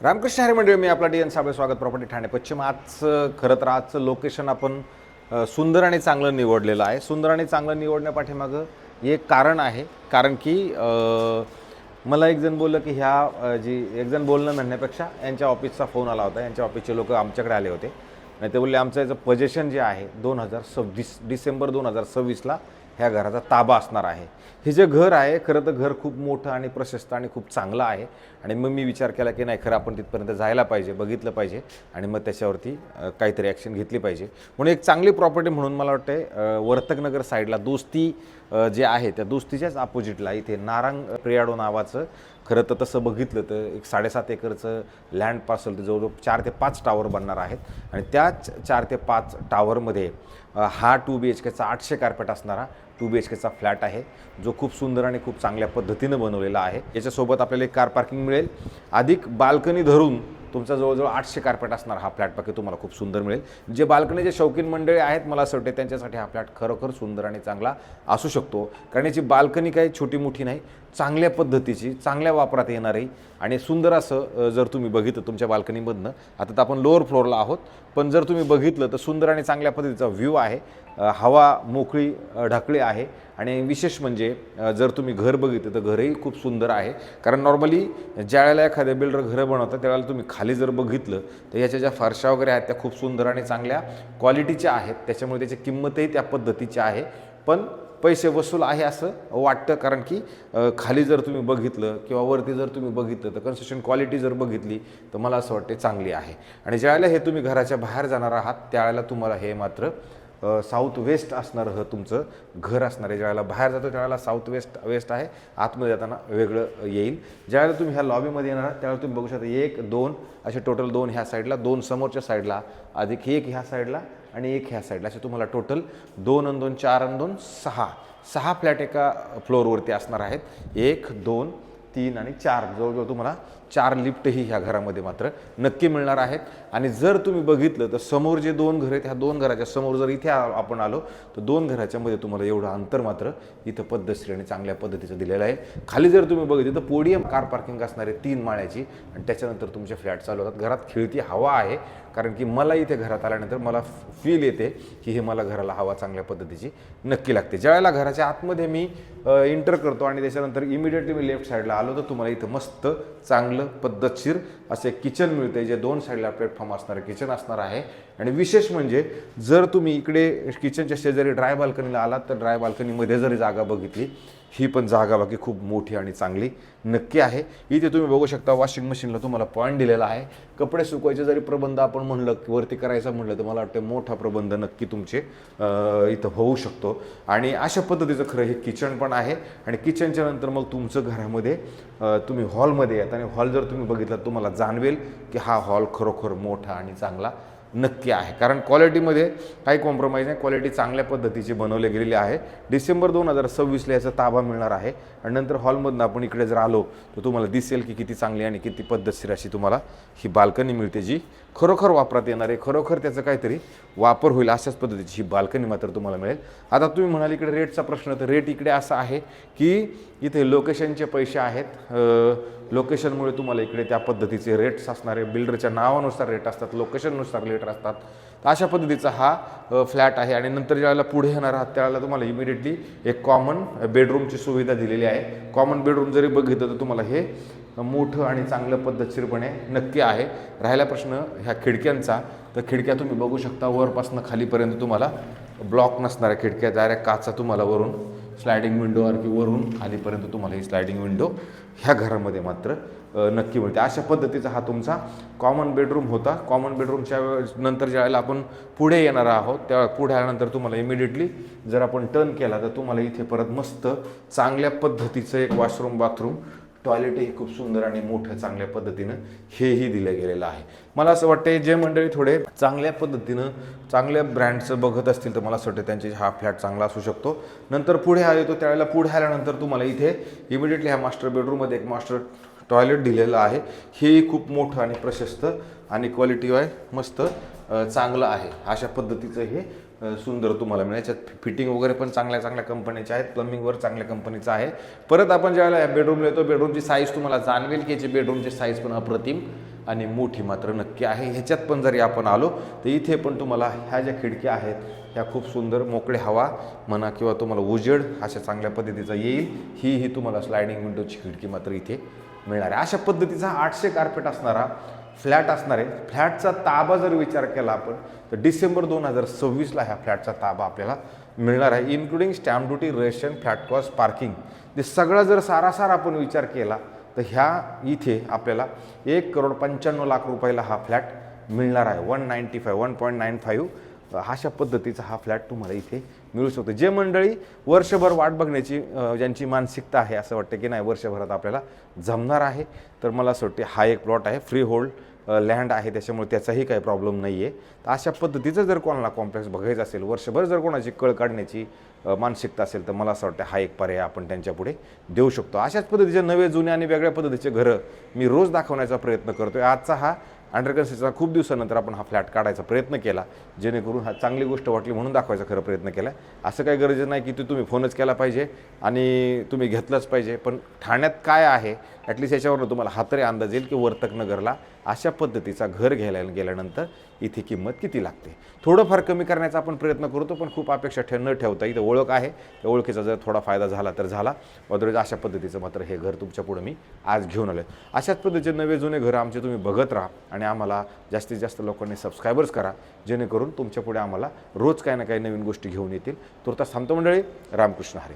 रामकृष्ण हरी मंडळी, मी आपला डी.एन. साबळे, स्वागत प्रॉपर्टी ठाणे पश्चिम. आज खरं तर आजचं लोकेशन आपण सुंदर आणि चांगलं निवडलेलं आहे. सुंदर आणि चांगलं निवडण्यापाठीमागं एक कारण आहे. कारण की मला एक जण बोललं की एक जण बोलणं म्हणण्यापेक्षा यांच्या ऑफिसचा फोन आला होता. यांच्या ऑफिसचे लोक आमच्याकडे आले होते आणि ते बोलले आमचं याचं पोझिशन जे आहे 2026 डिसेंबर 2026ला ह्या घराचा ताबा असणार आहे. हे जे घर आहे खरं तर घर खूप मोठं आणि प्रशस्त आणि खूप चांगलं आहे. आणि मग मी विचार केला की नाही, खरं आपण तिथपर्यंत जायला पाहिजे, बघितलं पाहिजे आणि मग त्याच्यावरती काहीतरी ॲक्शन घेतली पाहिजे. म्हणून एक चांगली प्रॉपर्टी म्हणून मला वाटते वर्तकनगर साईडला दोस्ती जे आहे त्या दोस्तीच्याच अपोजिटला इथे नारंग प्रियाडो नावाचं, खरं तर तसं बघितलं तर एक 7.5 एकरचं लँड पार्सल जवळजवळ 4 ते 5 टावर बनणार आहेत. आणि त्याच 4 ते 5 टावरमध्ये हा 2 BHKचा 800 कार्पेट असणारा 2 BHKचा फ्लॅट आहे, जो खूप सुंदर आणि खूप चांगल्या पद्धतीनं बनवलेला आहे. याच्यासोबत आपल्याला एक कार पार्किंग मिळेल, अधिक बाल्कनी धरून तुमचा जवळजवळ 800 कार्पेट असणार हा फ्लॅट बाकी तुम्हाला खूप सुंदर मिळेल. जे बाल्कनीचे शौकीन मंडळी आहेत मला असं वाटते त्यांच्यासाठी हा फ्लॅट खरोखर सुंदर आणि चांगला असू शकतो. कारण याची बाल्कनी काही छोटी मोठी नाही, चांगल्या पद्धतीची, चांगल्या वापरात येणारी आणि सुंदर असं जर तुम्ही बघितलं तुमच्या बाल्कनीमधनं, आता तर आपण लोअर फ्लोअरला आहोत, पण जर तुम्ही बघितलं तर सुंदर आणि चांगल्या पद्धतीचा व्ह्यू आहे. हवा मोकळी ढाकळी आहे. आणि विशेष म्हणजे जर तुम्ही घर बघितलं तर घरही खूप सुंदर आहे. कारण नॉर्मली ज्या वेळेला एखाद्या बिल्डर घरं बनवतात त्यावेळेला तुम्ही खाली जर बघितलं तर याच्या ज्या फरशा वगैरे आहेत त्या खूप सुंदर आणि चांगल्या क्वालिटीच्या आहेत. त्याच्यामुळे त्याची किंमतही त्या पद्धतीची आहे, पण पैसे वसूल आहे असं वाटतं. कारण की खाली जर तुम्ही बघितलं किंवा वरती जर तुम्ही बघितलं तर कन्स्ट्रक्शन क्वालिटी जर बघितली तर मला असं वाटते चांगली आहे. आणि ज्यावेळेला हे तुम्ही घराच्या बाहेर जाणार आहात त्यावेळेला तुम्हाला हे मात्र साऊथ वेस्ट असणारं तुमचं घर असणार आहे. ज्यावेळेला बाहेर जातो त्यावेळेला साऊथ वेस्ट आहे, आतमध्ये जाताना वेगळं येईल. ज्यावेळेला तुम्ही ह्या लॉबीमध्ये येणार आहात त्यावेळेला तुम्ही बघू शकता 1 2 असे टोटल 2 ह्या साईडला, 2 समोरच्या साईडला, अधिक 1 ह्या साईडला आणि 1 ह्या साईडला, असे तुम्हाला टोटल 2 आणि 2 4 आणि 2 6 फ्लॅट एका फ्लोअरवरती असणार आहेत. 1 2 3 आणि 4 जवळजवळ तुम्हाला 4 लिफ्टही ह्या घरामध्ये मात्र नक्की मिळणार आहेत. आणि जर तुम्ही बघितलं तर समोर जे 2 घरं आहेत ह्या 2 घराच्या समोर जर इथे आपण आलो तर 2 घराच्या मध्ये तुम्हाला एवढं अंतर मात्र इथं पद्धतशीर आणि चांगल्या पद्धतीचं दिलेलं आहे. खाली जर तुम्ही बघितलं तर पोडियम कार पार्किंग असणारे 3 माळ्याची आणि त्याच्यानंतर तुमचे फ्लॅट चालू होतात. घरात खेळती हवा आहे, कारण की मला इथे घरात आल्यानंतर मला फील येते की हे मला घराला हवा चांगल्या पद्धतीची नक्की लागते. ज्यावेळेला घराच्या आतमध्ये मी एंटर करतो आणि त्याच्यानंतर इमिडिएटली मी लेफ्ट साईडला आलो तर तुम्हाला इथं मस्त चांगलं पद्धतशीर असे किचन मिळते, जे 2 साईडला प्लॅटफॉर्म असणारे किचन असणार आहे. आणि विशेष म्हणजे जर तुम्ही इकडे किचनच्या शेजारी ड्राय बाल्कनीला आलात तर ड्राय बाल्कनीमध्ये जरी जागा बघितली, ही पण जागा बाकी खूप मोठी आणि चांगली नक्की आहे. इथे तुम्ही बघू शकता वॉशिंग मशीनला तुम्हाला पॉईंट दिलेला आहे. कपडे सुकवायचे जरी प्रबंध आपण म्हणलं वरती करायचं म्हणलं तर मला वाटतं मोठा प्रबंध नक्की तुमचे इथं होऊ शकतो. आणि अशा पद्धतीचं खरं हे किचन पण आहे. आणि किचनच्या नंतर मग तुमचं घरामध्ये तुम्ही हॉलमध्ये येत आणि हॉल जर तुम्ही बघितला तुम्हाला जाणवेल की हा हॉल खरोखर मोठा आणि चांगला नक्की आहे. कारण क्वालिटीमध्ये काही कॉम्प्रोमाइज नाही, क्वालिटी चांगल्या पद्धतीची बनवली गेलेली आहे. डिसेंबर 2026ला याचा ताबा मिळणार आहे. आणि नंतर हॉलमधनं आपण इकडे जर आलो तर तुम्हाला दिसेल की किती चांगली आणि किती पद्धतशीर अशी तुम्हाला ही बाल्कनी मिळते, जी खरोखर वापरात येणार आहे, खरोखर त्याचं काहीतरी वापर होईल अशाच पद्धतीची ही बाल्कनी मात्र तुम्हाला मिळेल. आता तुम्ही म्हणाल इकडे रेटचा प्रश्न, तर रेट इकडे असा आहे की इथे लोकेशनचे पैसे आहेत. लोकेशनमुळे तुम्हाला इकडे त्या पद्धतीचे रेट्स असणारे, बिल्डरच्या नावानुसार रेट असतात, लोकेशननुसार रेट असतात. तर अशा पद्धतीचा हा फ्लॅट आहे. आणि नंतर ज्यावेळेला पुढे येणार आहात त्यावेळेला तुम्हाला इमिडिएटली एक कॉमन बेडरूमची सुविधा दिलेली आहे. कॉमन बेडरूम जरी बघितलं तर तुम्हाला हे मोठं आणि चांगलं पद्धतशीरपणे नक्की आहे. राहिला प्रश्न ह्या खिडक्यांचा, तर खिडक्या तुम्ही बघू शकता वरपासून खालीपर्यंत तुम्हाला ब्लॉक नसणाऱ्या खिडक्या, डायरेक्ट काचा तुम्हाला वरून स्लायडिंग विंडोवर की वरून खालीपर्यंत तुम्हाला ही स्लायडिंग विंडो ह्या घरामध्ये मात्र नक्की मिळते. अशा पद्धतीचा हा तुमचा कॉमन बेडरूम होता. कॉमन बेडरूमच्या नंतर ज्यावेळेला आपण पुढे येणार आहोत त्या पुढे आल्यानंतर तुम्हाला इमिडिएटली जर आपण टर्न केला तर तुम्हाला इथे परत मस्त चांगल्या पद्धतीचं एक वॉशरूम, बाथरूम, टॉयलेटही खूप सुंदर आणि मोठं चांगल्या पद्धतीनं हेही दिलं गेलेलं आहे. मला असं वाटतं जे मंडळी थोडे चांगल्या पद्धतीनं चांगल्या ब्रँडचं बघत असतील तर मला असं वाटतं त्यांचे हा फ्लॅट चांगला असू शकतो. नंतर पुढे येतो त्यावेळेला पुढे आल्यानंतर तुम्हाला इथे इमिडिएटली ह्या मास्टर बेडरूममध्ये एक मास्टर टॉयलेट दिलेलं आहे. हे खूप मोठं आणि प्रशस्त आणि क्वालिटी आहे, मस्त चांगलं आहे. अशा पद्धतीचं हे सुंदर तुम्हाला मिळेल. याच्यात फिटिंग वगैरे पण चांगल्या चांगल्या कंपनीच्या आहेत, प्लंबिंगवर चांगल्या कंपनीचं आहे. परत आपण ज्यावेळेला बेडरूमला येतो बेडरूमची साईज तुम्हाला जाणवेल की याची बेडरूमची साईज पण अप्रतिम आणि मोठी मात्र नक्की आहे. ह्याच्यात पण जरी आपण आलो तर इथे पण तुम्हाला ह्या ज्या खिडक्या आहेत ह्या खूप सुंदर मोकळे हवा म्हणा किंवा तुम्हाला उजेड अशा चांगल्या पद्धतीचा येईल. ही तुम्हाला स्लायडिंग विंडोची खिडकी मात्र इथे मिळणार आहे. अशा पद्धतीचा 800 कार्पेट असणारा फ्लॅट असणार आहे. फ्लॅटचा ताबा जर विचार केला आपण तर डिसेंबर 2026ला ह्या फ्लॅटचा ताबा आपल्याला मिळणार आहे, including stamp duty, registration, flat cost, parking. ते सगळं जर सारासार आपण विचार केला तर ह्या इथे आपल्याला 1,95,00,000 रुपयाला हा फ्लॅट मिळणार आहे. 1.95 अशा पद्धतीचा हा फ्लॅट तुम्हाला इथे मिळू शकतो. जे मंडळी वर्षभर वाट बघण्याची ज्यांची मानसिकता आहे, असं वाटतं की नाही वर्षभरात आपल्याला जमणार आहे, तर मला असं वाटते हा एक प्लॉट आहे. फ्री होल्ड लँड आहे, त्याच्यामुळे त्याचाही काही प्रॉब्लेम नाही आहे. तर अशा पद्धतीचं जर कोणाला कॉम्प्लेक्स बघायचं असेल, वर्षभर जर कोणाची कळ काढण्याची मानसिकता असेल, तर मला असं वाटतं हा एक पर्याय आपण त्यांच्यापुढे देऊ शकतो. अशाच पद्धतीचे नवे जुने आणि वेगळ्या पद्धतीचे घरं मी रोज दाखवण्याचा प्रयत्न करतो आहे. आजचा हा अंडर कन्स्ट्रक्शनचा खूप दिवसानंतर आपण हा फ्लॅट काढायचा प्रयत्न केला, जेणेकरून हा चांगली गोष्ट वाटली म्हणून दाखवायचा खरं प्रयत्न केला. असं काही गरज नाही की तुम्ही फोनच केला पाहिजे आणि तुम्ही घेतलंच पाहिजे, पण ठाण्यात काय आहे ॲटलिस्ट याच्यावरून तुम्हाला हा तरी अंदाज येईल की वर्तकनगरला अशा पद्धतीचा घर घ्यायला गेल्यानंतर इथे किंमत किती लागते. थोडंफार कमी करण्याचा आपण प्रयत्न करतो, पण खूप अपेक्षा न ठेवता इथं ओळख आहे, त्या ओळखीचा जर थोडा फायदा झाला तर झाला. अदरवाईज अशा पद्धतीचं मात्र हे घर तुमच्या पुढे मी आज घेऊन आलो आहे. अशाच पद्धतीचे नवे जुने घरं आमचे तुम्ही बघत राहा आणि आम्हाला जास्तीत जास्त लोकांनी सबस्क्रायबर्स करा, जेणेकरून तुमच्या पुढे आम्हाला रोज काही ना काही नवीन गोष्टी घेऊन येतील. तुर्तास थांबतो मंडळी. रामकृष्ण हरी.